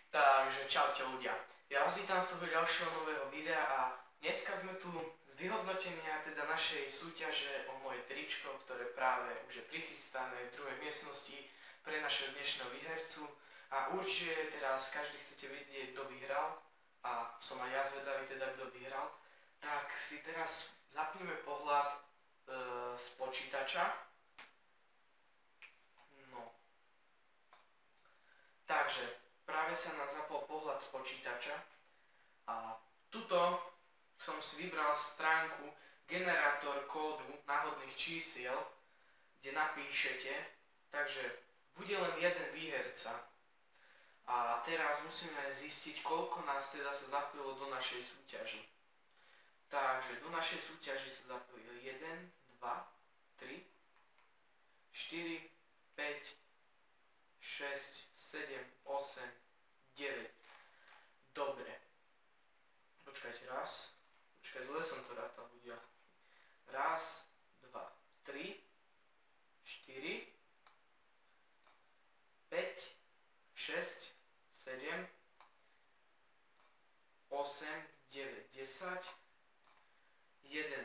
Takže čaute ľudia. Ja vás vítam z toho ďalšieho nového videa a dneska sme tu z vyhodnotenia teda našej súťaže o moje tričko, ktoré práve už je prichystané v druhej miestnosti pre našeho dnešného výhercu. A určite teraz každý chcete vidieť, kto vyhral, a som aj ja zvedavý teda, kto vyhral. Tak si teraz zapneme pohľad z počítača. No. Takže práve sa nám zapol pohľad z počítača a tuto som si vybral stránku generátor kódu náhodných čísiel, kde napíšete, takže bude len jeden výherca. A teraz musíme zistiť, koľko nás teda sa zapojilo do našej súťaži. Takže do našej súťaži sa zapojilo 1, 2, 3, 4, 5, 6, 7, 8, 9. Dobre. Počkajte, zle som to rátal, ľudia. 1, 2, 3, 4, 5, 6, 7, 8, 9, 10, 11.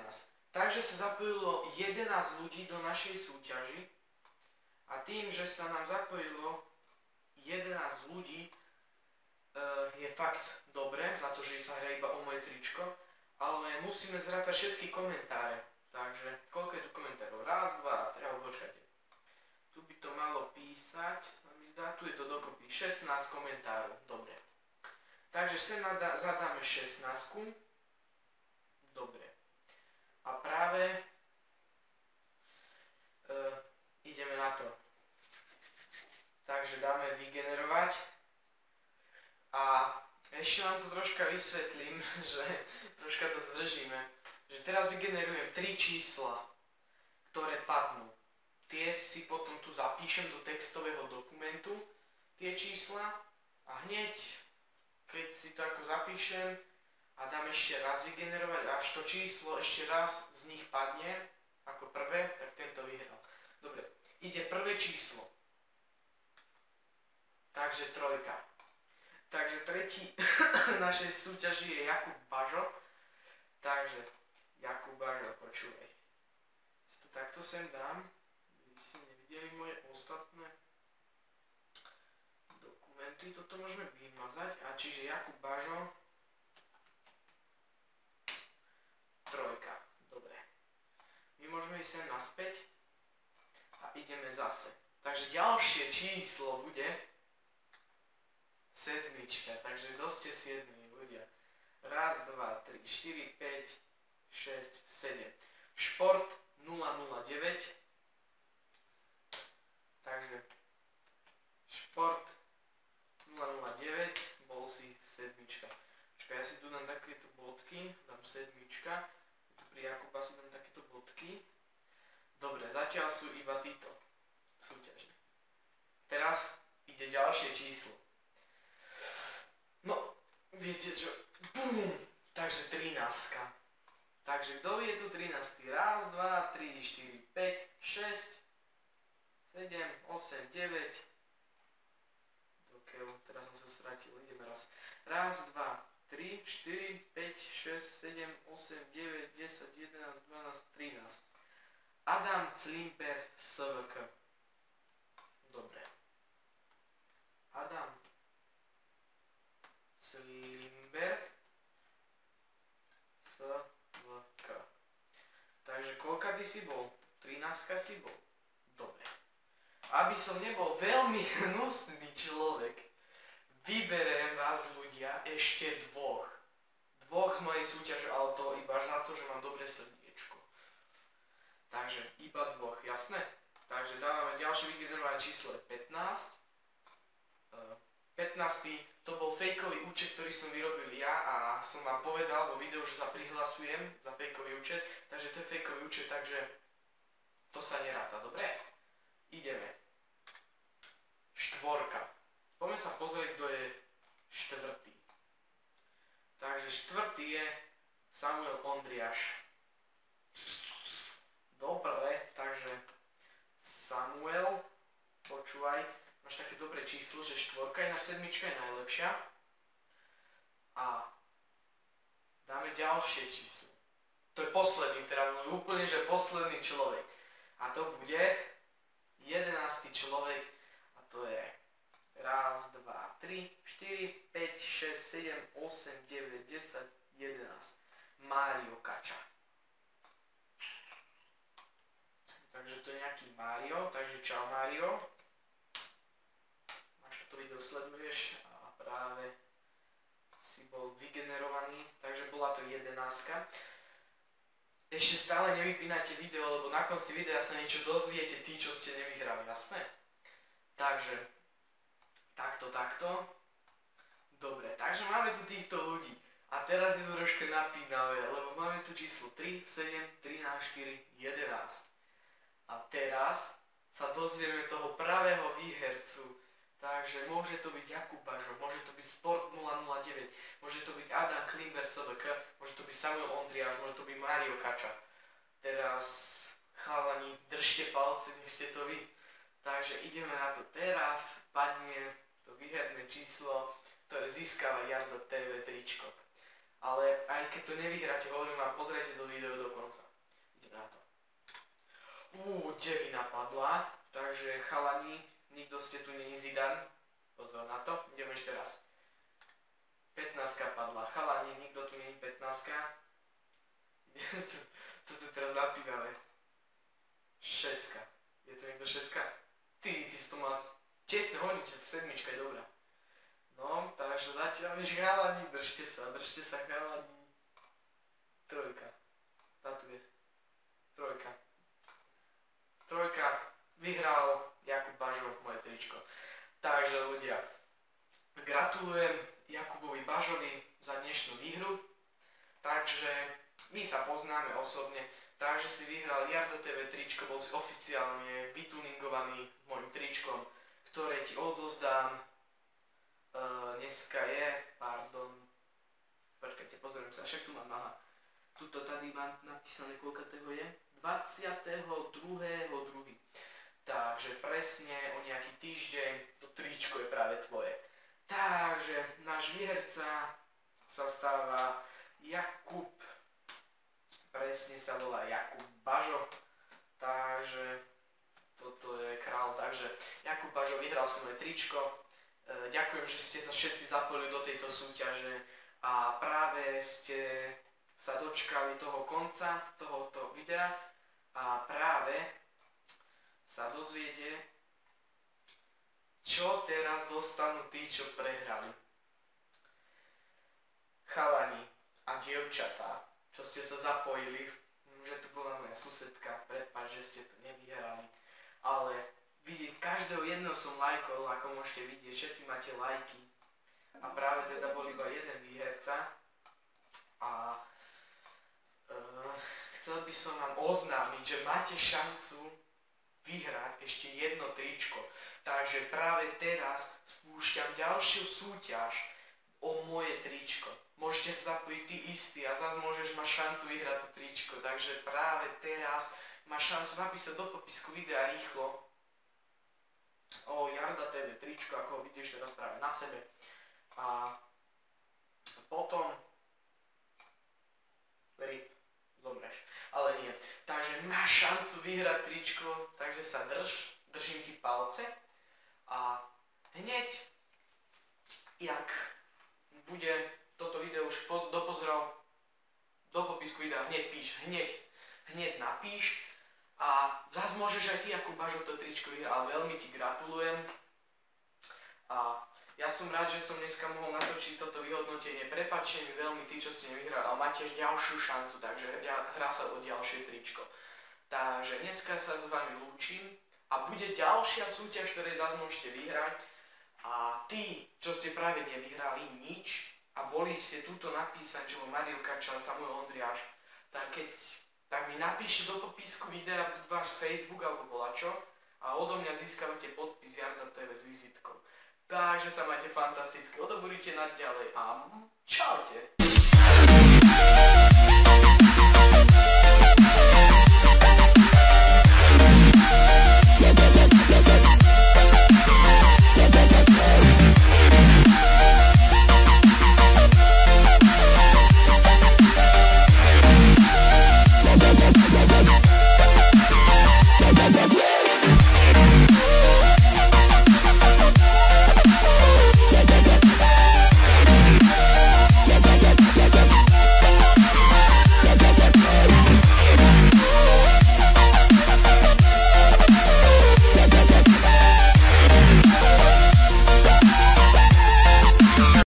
Takže sa zapojilo 11 ľudí do našej súťaži a tým, že sa nám zapojilo 11 ľudí, je fakt dobre, za to, že sa hrá iba o moje tričko, ale musíme zrátať všetky komentáre. Takže, koľko je tu komentárov? 1, 2, 3, počkajte. Tu by to malo písať, tu je to dokopy 16 komentárov, dobre. Takže sem zadáme 16. Dobre. A práve ideme na to. Takže dáme vygenerovať a ešte vám to troška vysvetlím, že troška to zdržíme, že teraz vygenerujem 3 čísla, ktoré padnú. Tie si potom tu zapíšem do textového dokumentu, tie čísla, a hneď, keď si to ako zapíšem a dám ešte raz vygenerovať, až to číslo ešte raz z nich padne ako prvé, tak tento vyhral. Dobre, ide prvé číslo. Takže 3. Takže tretí našej súťaži je Jakub Bažo. Takže Jakub Bažo, počúvaj. Si to takto sem dám, aby si nevideli moje ostatné dokumenty. Toto môžeme vymazať. A čiže Jakub Bažo 3. Dobre. My môžeme ísť sem naspäť a ideme zase. Takže ďalšie číslo bude 7. Takže kto ste 7 ľudia? 1, 2, 3, 4, 5, 6, 7. Šport 009. Takže Šport 009 bol si 7. Počkaj, ja si tu dám takéto bodky, dám 7. Tu pri Jakuba si dám takéto bodky. Dobre, zatiaľ sú iba títo súťažné. Teraz ide ďalšie číslo. No, viete čo? Bum! Takže 13. Takže kto je tu 13? 1, 2, 3, 4, 5, 6, 7, 8, 9. Dokiaľ, teraz som sa stratil, ideme raz. 1, 2, 3, 4, 5, 6, 7, 8, 9, 10, 11, 12, 13. Adam Climper SVK. Dobre. Adam Climber SVK. Takže koľka by si bol? 13 si bol. Dobre. Aby som nebol veľmi hnusný človek, vyberiem vás ľudia ešte dvoch. Dvoch z mojej súťaže, ale to iba za to, že mám dobré srdiečko. Takže iba dvoch, jasné? Takže dávame ďalšie vygenerované číslo je 15. 15. To bol fejkový účet, ktorý som vyrobil ja a som vám povedal vo videu, že sa prihlasujem za fejkový účet. Takže to je fejkový účet, takže to sa neráta, dobre? Ideme. 4. Poďme sa pozrieť, kto je 4. Takže 4. je Samuel Ondriáš. Dobre, takže Samuel, počúvaj, máš také dobré číslo, že 4, ináč 7 je najlepšia. A dáme ďalšie číslo. To je posledný, teda úplne, že posledný človek. A to bude 11. človek. A to je 1, 2, 3, 4, 5, 6, 7, 8, 9, 10, 11. Mário Kača. Takže to je nejaký Mário, takže čau Mário. Máš to video sleduješ a práve si bol vygenerovaný, takže bola to 11. Ešte stále nevypínajte video, lebo na konci videa sa niečo dozviete tí, čo ste nevyhrali, jasné? Takže, takto. Dobre, takže máme tu týchto ľudí. A teraz je to trošku napínavé, lebo máme tu číslo 3, 7, 13, 4, 11. A teraz sa dozvieme toho pravého výhercu. Takže môže to byť Jakub Bažo, môže to byť Sport 009, môže to byť Adam Klimber SVK, môže to byť Samuel Ondriáš, môže to byť Mário Kača. Teraz, chalani, držte palce, nech ste to vy. Takže ideme na to. Teraz padne to výherné číslo, ktoré získava Jarda TV tričko. Ale aj keď to nevyhráte, hovorím vám, pozrite to video do konca. Ideme na to. 9 padla, takže chalani, nikto ste tu není Zidane, pozor na to, ideme ešte raz. 15 padla, chalani, nikto tu není 15. Toto je teraz napínavé. 6. Je tu niekto 6? Ty si to mal tesne honiť, že 7 je dobrá. No, takže zatiaľ než chalani, držte sa chalani. 3. Tátu je. 3. Vyhral Jakub Bažo moje tričko. Takže ľudia, gratulujem Jakubovi Bažovi za dnešnú výhru. Takže my sa poznáme osobne, takže si vyhral Jarda TV tričko, bol si oficiálne vytuningovaný mojim tričkom, ktoré ti odozdám. Dneska je, počkajte, pozriem sa, však tu mám, aha. Tuto tady mám napísané, koľka toho je? 22.2. Takže presne o nejaký týždeň to tričko je práve tvoje. Takže náš výherca sa stáva Jakub, presne sa volá Jakub Bažo. Takže toto je král. Takže Jakub Bažo, vyhral si moje tričko. Ďakujem, že ste sa všetci zapojili do tejto súťaže a práve ste sa dočkali toho konca tohoto videa a práve sa dozviete, čo teraz dostanú tí, čo prehrali. Chalani a dievčatá, čo ste sa zapojili, že tu bola moja susedka, prepáč, že ste to nevyhrali, ale vidieť každého jedného som lajkol, ako môžete vidieť, všetci máte lajky a práve teda bol iba jeden výherca a chcel by som vám oznámiť, že máte šancu vyhrať ešte jedno tričko. Takže práve teraz spúšťam ďalšiu súťaž o moje tričko. Môžete sa zapojiť ty istý a zase môžeš mať šancu vyhrať to tričko. Takže práve teraz máš šancu napísať do popisku videa rýchlo o Jarda TV tričko, ako ho vidíš teraz práve na sebe. A potom zomreš. Ale nie. Takže máš šancu vyhrať tričko, takže sa držím ti palce a hneď, jak bude toto video už dopozrel do popisku videa, hneď píš, hneď napíš a zase môžeš aj ty, Jakub Bažo, to tričko vyhral, veľmi ti gratulujem a ja som rád, že som dneska mohol natočiť toto vyhodnotenie. Prepáčte mi veľmi tí, čo ste nevyhrali, ale máte ďalšiu šancu, takže hrá sa o ďalšie tričko. Takže dneska sa s vami lúčim a bude ďalšia súťaž, ktorej zase môžete vyhrať. A tí, čo ste práve nevyhrali nič a boli ste tuto napísať, že bol Mário Kača, Samuel Ondriáš, tak mi napíšte do popisku videa váš Facebook alebo volačo a odo mňa získavate podpis Jarda TV s vizitkou. Takže sa máte fantasticky, odoborujte naďalej a čaute.